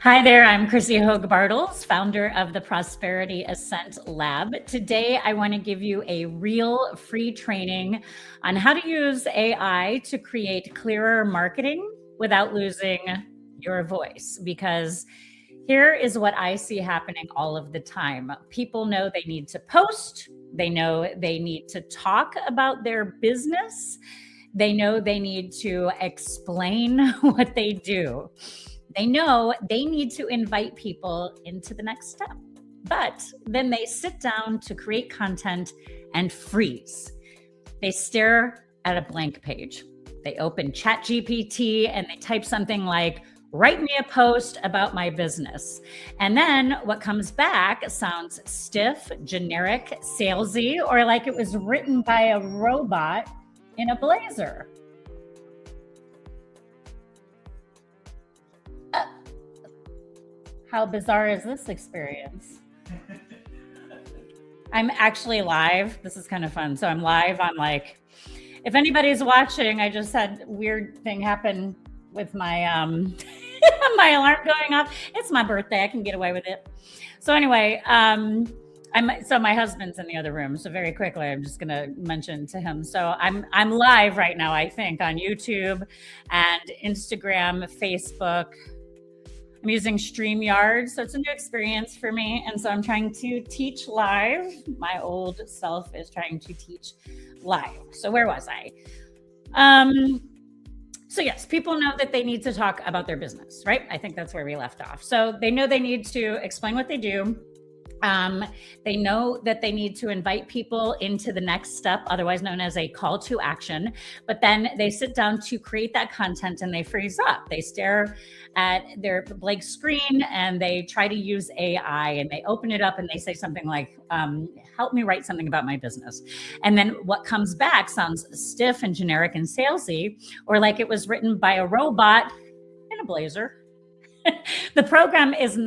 Hi there, I'm Chrissy Hogue Bartles, founder of the Prosperity Ascent Lab. Today, I want to give you a real free training on how to use AI to create clearer marketing without losing your voice. Because here is what I see happening all of the time. People know they need to post, they know they need to talk about their business, they know they need to explain what they do. They know they need to invite people into the next step. But then they sit down to create content and freeze. They stare at a blank page. They open ChatGPT and they type something like, write me a post about my business. And then what comes back sounds stiff, generic, salesy, or like it was written by a robot in a blazer. How bizarre is this experience? I'm actually live. This is kind of fun. So I'm live. I'm like, if anybody's watching, I just had a weird thing happen with my my alarm going off. It's my birthday. I can get away with it. So anyway, so my husband's in the other room. So very quickly, I'm just gonna mention to him. So I'm live right now, I think, on YouTube and Instagram, Facebook. I'm using StreamYard, so it's a new experience for me. And so I'm trying to teach live. My old self is trying to teach live. So where was I? So yes, people know that they need to talk about their business, right? I think that's where we left off. So they know they need to explain what they do. They know that they need to invite people into the next step, otherwise known as a call to action. But then they sit down to create that content and they freeze up. They stare at their blank screen and they try to use AI and they open it up and they say something like, help me write something about my business. And then what comes back sounds stiff and generic and salesy, or like it was written by a robot in a blazer. The problem is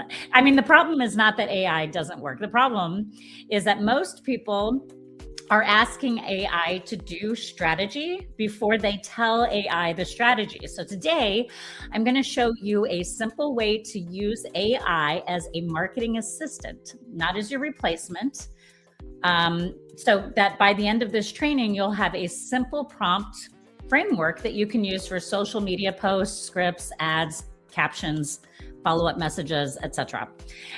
not that AI doesn't work. The problem is that most people are asking AI to do strategy before they tell AI the strategy. So today, I'm going to show you a simple way to use AI as a marketing assistant, not as your replacement. So that by the end of this training, you'll have a simple prompt framework that you can use for social media posts, scripts, ads, captions, follow-up messages, etc.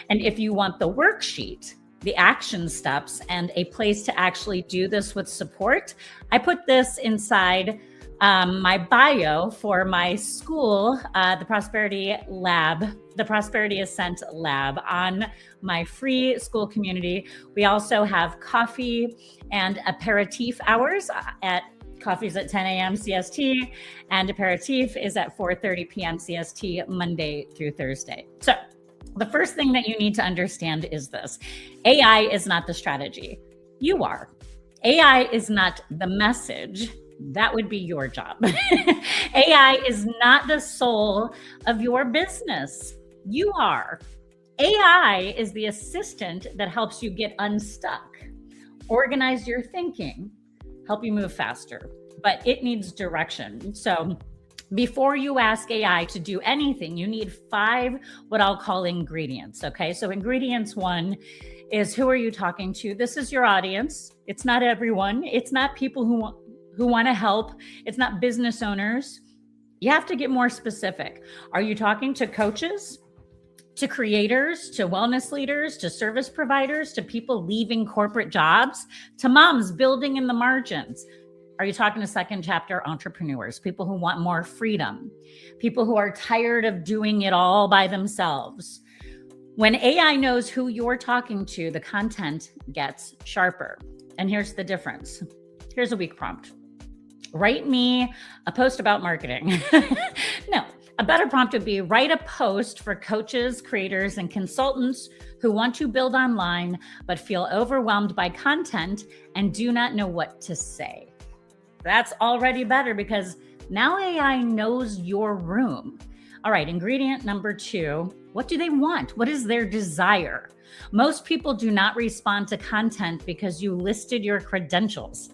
And if you want the worksheet, the action steps, and a place to actually do this with support, I put this inside my bio for my school, the Prosperity Lab, the Prosperity Ascent Lab, on my free school community. We also have coffee and aperitif hours Coffee's at 10 a.m. CST, and aperitif is at 4:30 p.m. CST, Monday through Thursday. So the first thing that you need to understand is this. AI is not the strategy. You are. AI is not the message. That would be your job. AI is not the soul of your business. You are. AI is the assistant that helps you get unstuck, organize your thinking, help you move faster, but it needs direction. So before you ask AI to do anything, you need 5 what I'll call ingredients, okay? So ingredients 1 is, who are you talking to? This is your audience. It's not everyone. It's not people who want to help. It's not business owners. You have to get more specific. Are you talking to coaches, to creators, to wellness leaders, to service providers, to people leaving corporate jobs, to moms building in the margins? Are you talking to second chapter entrepreneurs, people who want more freedom, people who are tired of doing it all by themselves? When AI knows who you're talking to, the content gets sharper. And here's the difference. Here's a weak prompt. Write me a post about marketing. No. A better prompt would be, write a post for coaches, creators, and consultants who want to build online, but feel overwhelmed by content and do not know what to say. That's already better because now AI knows your room. All right, ingredient number 2, what do they want? What is their desire? Most people do not respond to content because you listed your credentials.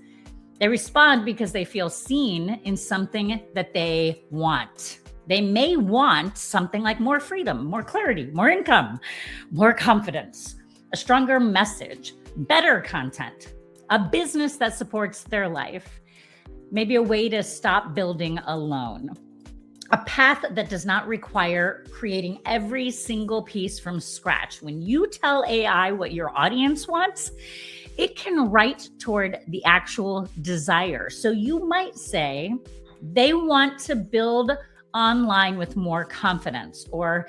They respond because they feel seen in something that they want. They may want something like more freedom, more clarity, more income, more confidence, a stronger message, better content, a business that supports their life, maybe a way to stop building alone, a path that does not require creating every single piece from scratch. When you tell AI what your audience wants, it can write toward the actual desire. So you might say they want to build online with more confidence, or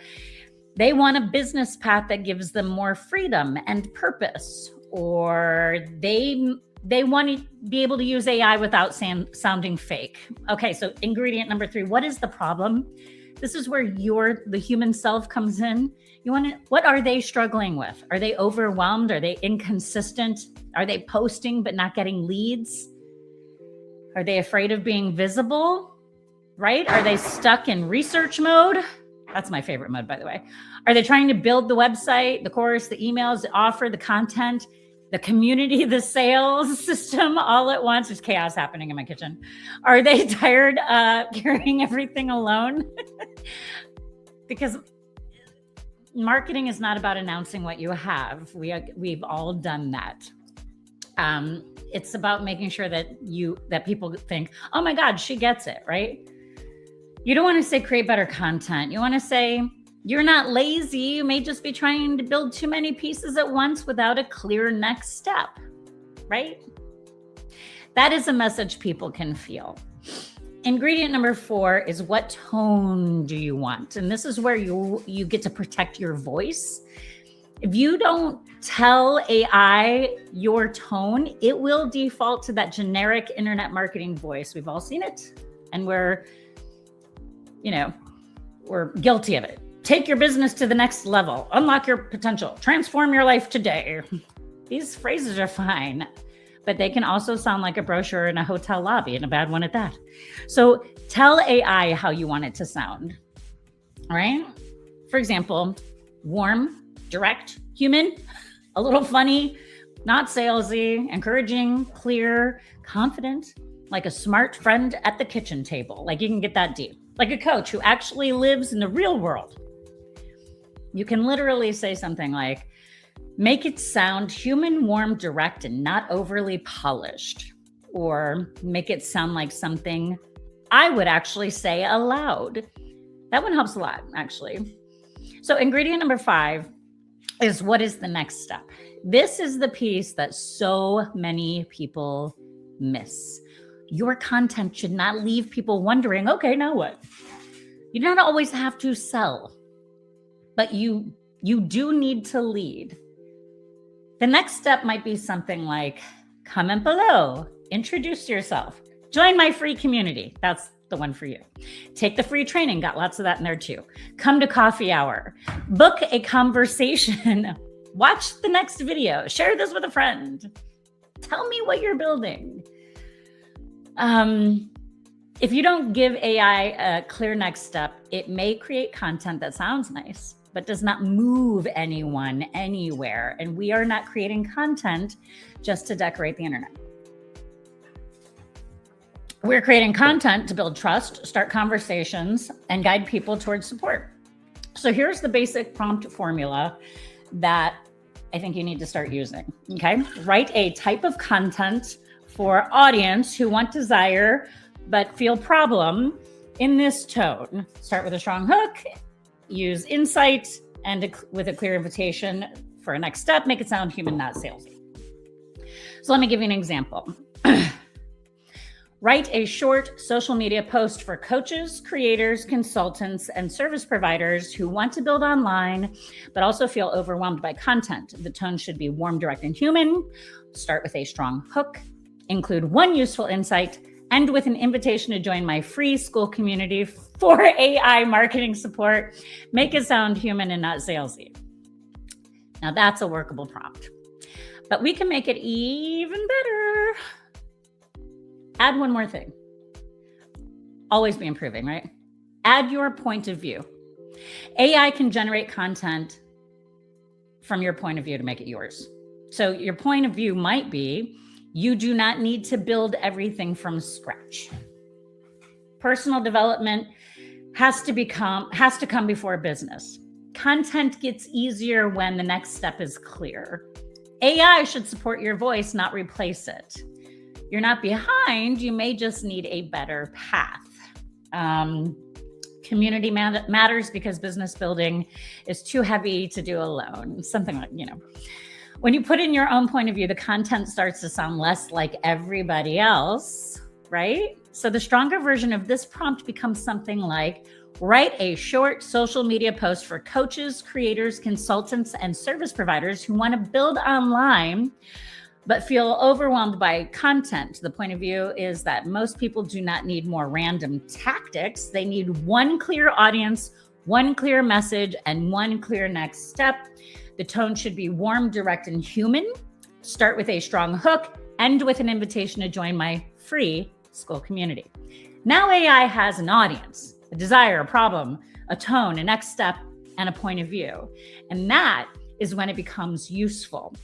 they want a business path that gives them more freedom and purpose, or they want to be able to use AI without sounding fake. Okay, so ingredient number 3, what is the problem? This is where the human self comes in. What are they struggling with? Are they overwhelmed? Are they inconsistent? Are they posting but not getting leads? Are they afraid of being visible? Right? Are they stuck in research mode? That's my favorite mode, by the way. Are they trying to build the website, the course, the emails, the offer, the content, the community, the sales system all at once? There's chaos happening in my kitchen. Are they tired carrying everything alone? Because marketing is not about announcing what you have. We've all done that. It's about making sure that people think, oh my God, she gets it, right? You don't want to say create better content. You want to say you're not lazy. You may just be trying to build too many pieces at once without a clear next step, right? That is a message people can feel. Ingredient number 4 is, what tone do you want? And this is where you get to protect your voice. If you don't tell AI your tone, it will default to that generic internet marketing voice. We've all seen it, and we're guilty of it. Take your business to the next level, unlock your potential, transform your life today. These phrases are fine, but they can also sound like a brochure in a hotel lobby, and a bad one at that. So tell AI how you want it to sound, all right? For example, warm, direct, human, a little funny, not salesy, encouraging, clear, confident, like a smart friend at the kitchen table. Like, you can get that deep. Like a coach who actually lives in the real world. You can literally say something like, make it sound human, warm, direct, and not overly polished. Or make it sound like something I would actually say aloud. That one helps a lot, actually. So ingredient number 5 is, what is the next step? This is the piece that so many people miss. Your content should not leave people wondering, okay, now what? You don't always have to sell, but you do need to lead. The next step might be something like, comment below, introduce yourself, join my free community. That's the one for you. Take the free training, got lots of that in there too. Come to coffee hour, book a conversation, watch the next video, share this with a friend. Tell me what you're building. If you don't give AI a clear next step, it may create content that sounds nice, but does not move anyone anywhere. And we are not creating content just to decorate the internet. We're creating content to build trust, start conversations, and guide people towards support. So here's the basic prompt formula that I think you need to start using, okay? Write a type of content for audience who want desire but feel problem in this tone. Start with a strong hook, use insight, and with a clear invitation for a next step. Make it sound human, not salesy. So let me give you an example. Write a short social media post for coaches, creators, consultants, and service providers who want to build online, but also feel overwhelmed by content. The tone should be warm, direct, and human. Start with a strong hook. Include one useful insight, and with an invitation to join my free school community for AI marketing support. Make it sound human and not salesy. Now that's a workable prompt, but we can make it even better. Add one more thing. Always be improving, right? Add your point of view. AI can generate content from your point of view to make it yours. So your point of view might be, You do not need to build everything from scratch. Personal development has to come before business. Content gets easier when the next step is clear. AI should support your voice, not replace it. You're not behind, you may just need a better path. Community matters because business building is too heavy to do alone. Something like, when you put in your own point of view, the content starts to sound less like everybody else, right? So the stronger version of this prompt becomes something like, write a short social media post for coaches, creators, consultants, and service providers who want to build online but feel overwhelmed by content. The point of view is that most people do not need more random tactics. They need one clear audience, one clear message, and one clear next step. The tone should be warm, direct, and human. Start with a strong hook, end with an invitation to join my free school community. Now AI has an audience, a desire, a problem, a tone, a next step, and a point of view. And that is when it becomes useful.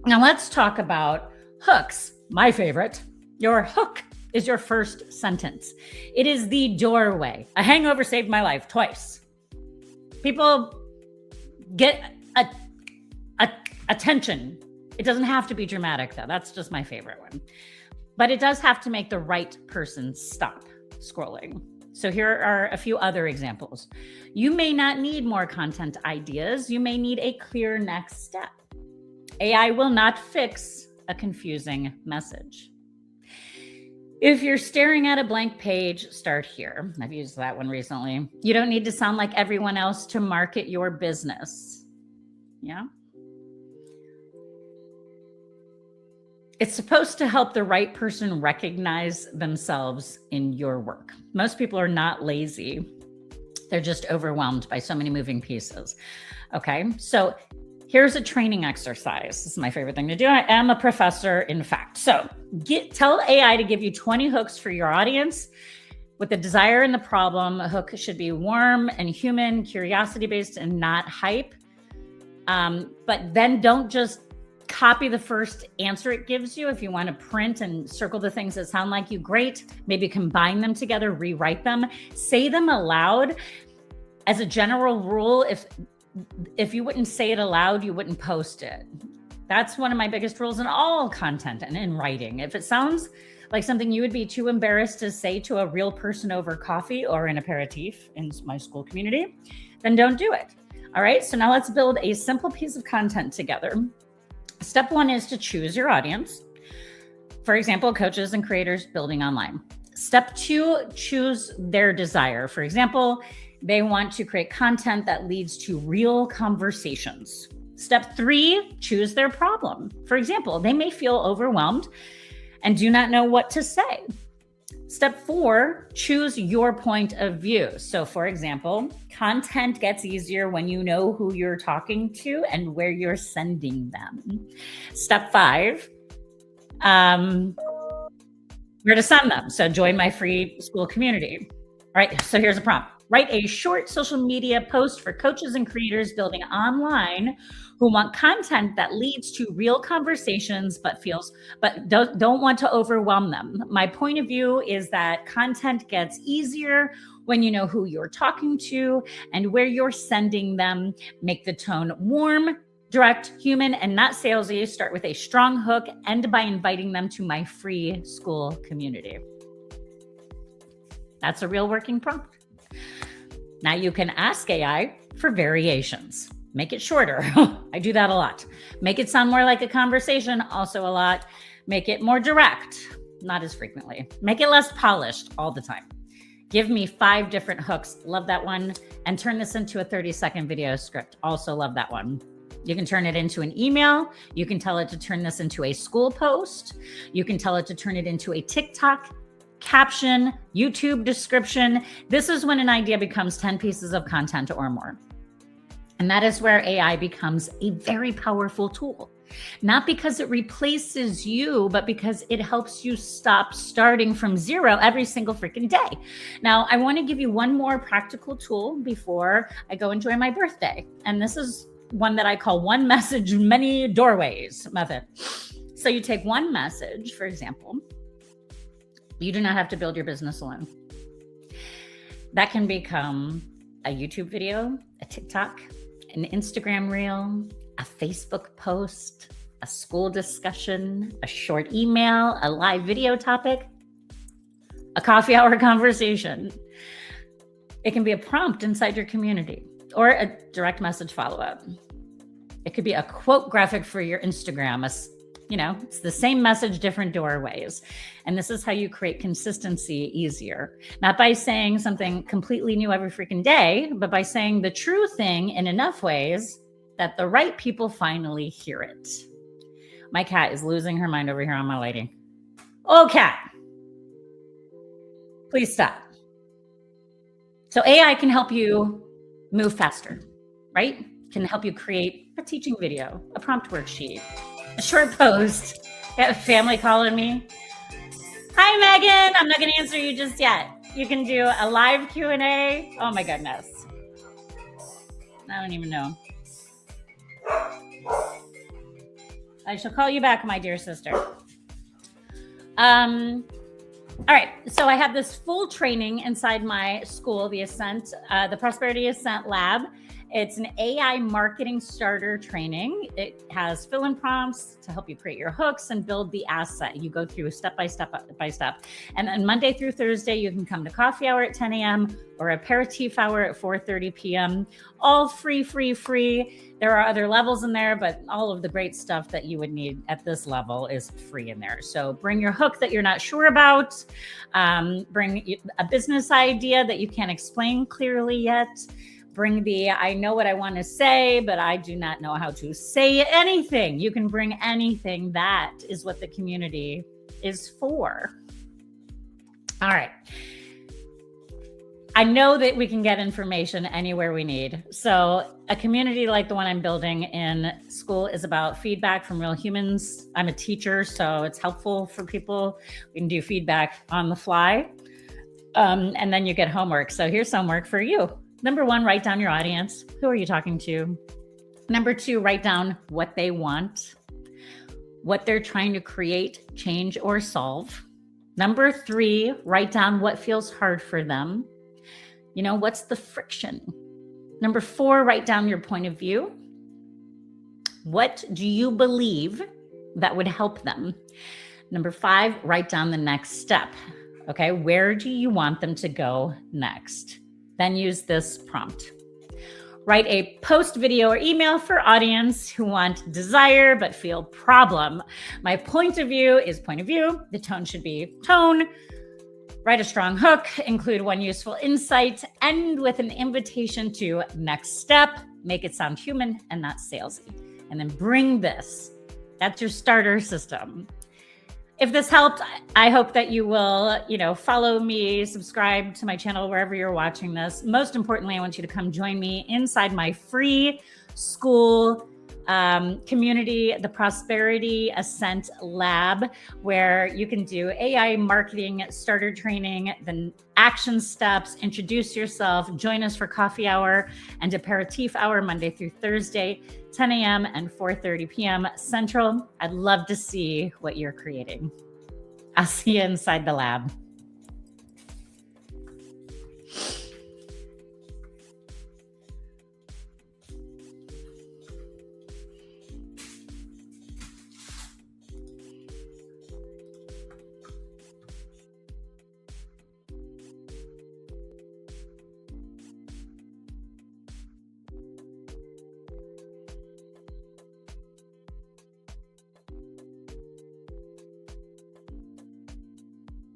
Now let's talk about hooks. My favorite. Your hook is your first sentence. It is the doorway. A hangover saved my life twice. People get attention. It doesn't have to be dramatic though. That's just my favorite one. But it does have to make the right person stop scrolling. So here are a few other examples. You may not need more content ideas. You may need a clear next step. AI will not fix a confusing message. If you're staring at a blank page, start here. I've used that one recently. You don't need to sound like everyone else to market your business. Yeah. It's supposed to help the right person recognize themselves in your work. Most people are not lazy. They're just overwhelmed by so many moving pieces. Okay, so here's a training exercise. This is my favorite thing to do. I am a professor, in fact. So tell AI to give you 20 hooks for your audience with the desire and the problem. A hook should be warm and human, curiosity-based, and not hype. But then don't just copy the first answer it gives you. If you want to print and circle the things that sound like you, great. Maybe combine them together, rewrite them, say them aloud. As a general rule, if you wouldn't say it aloud, you wouldn't post it. That's one of my biggest rules in all content and in writing. If it sounds like something you would be too embarrassed to say to a real person over coffee or an aperitif in my school community, then don't do it. All right, so now let's build a simple piece of content together. Step one is to choose your audience. For example, coaches and creators building online. Step two, choose their desire. For example, they want to create content that leads to real conversations. Step three, choose their problem. For example, they may feel overwhelmed and do not know what to say. Step four, choose your point of view. So for example, content gets easier when you know who you're talking to and where you're sending them. Step five, where to send them. So join my free school community. All right, so here's a prompt. Write a short social media post for coaches and creators building online who want content that leads to real conversations, but don't want to overwhelm them. My point of view is that content gets easier when you know who you're talking to and where you're sending them. Make the tone warm, direct, human, and not salesy. Start with a strong hook. End by inviting them to my free school community. That's a real working prompt. Now you can ask AI for variations. Make it shorter. I do that a lot. Make it sound more like a conversation, also a lot. Make it more direct, not as frequently. Make it less polished all the time. Give me 5 different hooks. Love that one. And turn this into a 30-second video script. Also love that one. You can turn it into an email. You can tell it to turn this into a school post. You can tell it to turn it into a TikTok caption, YouTube description. This is when an idea becomes 10 pieces of content or more. And that is where AI becomes a very powerful tool. Not because it replaces you, but because it helps you stop starting from zero every single freaking day. Now, I want to give you one more practical tool before I go enjoy my birthday. And this is one that I call one message, many doorways method. So you take one message, for example, you do not have to build your business alone. That can become a YouTube video, a TikTok, an Instagram reel, a Facebook post, a school discussion, a short email, a live video topic, a coffee hour conversation. It can be a prompt inside your community or a direct message follow-up. It could be a quote graphic for your Instagram. It's the same message, different doorways. And this is how you create consistency easier. Not by saying something completely new every freaking day, but by saying the true thing in enough ways that the right people finally hear it. My cat is losing her mind over here on my lady. Oh, cat. Please stop. So AI can help you move faster, right? Can help you create a teaching video, a prompt worksheet, a short post. Got a family calling me. Hi, Megan. I'm not going to answer you just yet. You can do a live Q&A. Oh my goodness. I don't even know. I shall call you back, my dear sister. All right. So I have this full training inside my school, the Prosperity Ascent Lab. It's an AI marketing starter training. It has fill-in prompts to help you create your hooks and build the asset. You go through step by step. And then Monday through Thursday, you can come to coffee hour at 10 a.m. or aperitif hour at 4:30 p.m. All free. There are other levels in there, but all of the great stuff that you would need at this level is free in there. So bring your hook that you're not sure about. Bring a business idea that you can't explain clearly yet. Bring I know what I want to say, but I do not know how to say anything. You can bring anything. That is what the community is for. All right. I know that we can get information anywhere we need. So a community like the one I'm building in school is about feedback from real humans. I'm a teacher, so it's helpful for people. We can do feedback on the fly. And then you get homework. So here's homework for you. Number 1, write down your audience. Who are you talking to? Number 2, write down what they want, what they're trying to create, change, or solve. Number 3, write down what feels hard for them. What's the friction? Number 4, write down your point of view. What do you believe that would help them? Number 5, write down the next step. Okay, where do you want them to go next? Then use this prompt. Write a post, video, or email for audience who want desire but feel problem. My point of view is point of view. The tone should be tone. Write a strong hook, include one useful insight, end with an invitation to next step, make it sound human and not salesy. And then bring this. That's your starter system. If this helped, I hope that you will, follow me, subscribe to my channel wherever you're watching this. Most importantly, I want you to come join me inside my free school community, the Prosperity Ascent Lab, where you can do AI marketing starter training, then action steps, introduce yourself, join us for coffee hour and aperitif hour Monday through Thursday, 10 a.m. and 4:30 p.m. Central. I'd love to see what you're creating. I'll see you inside the lab.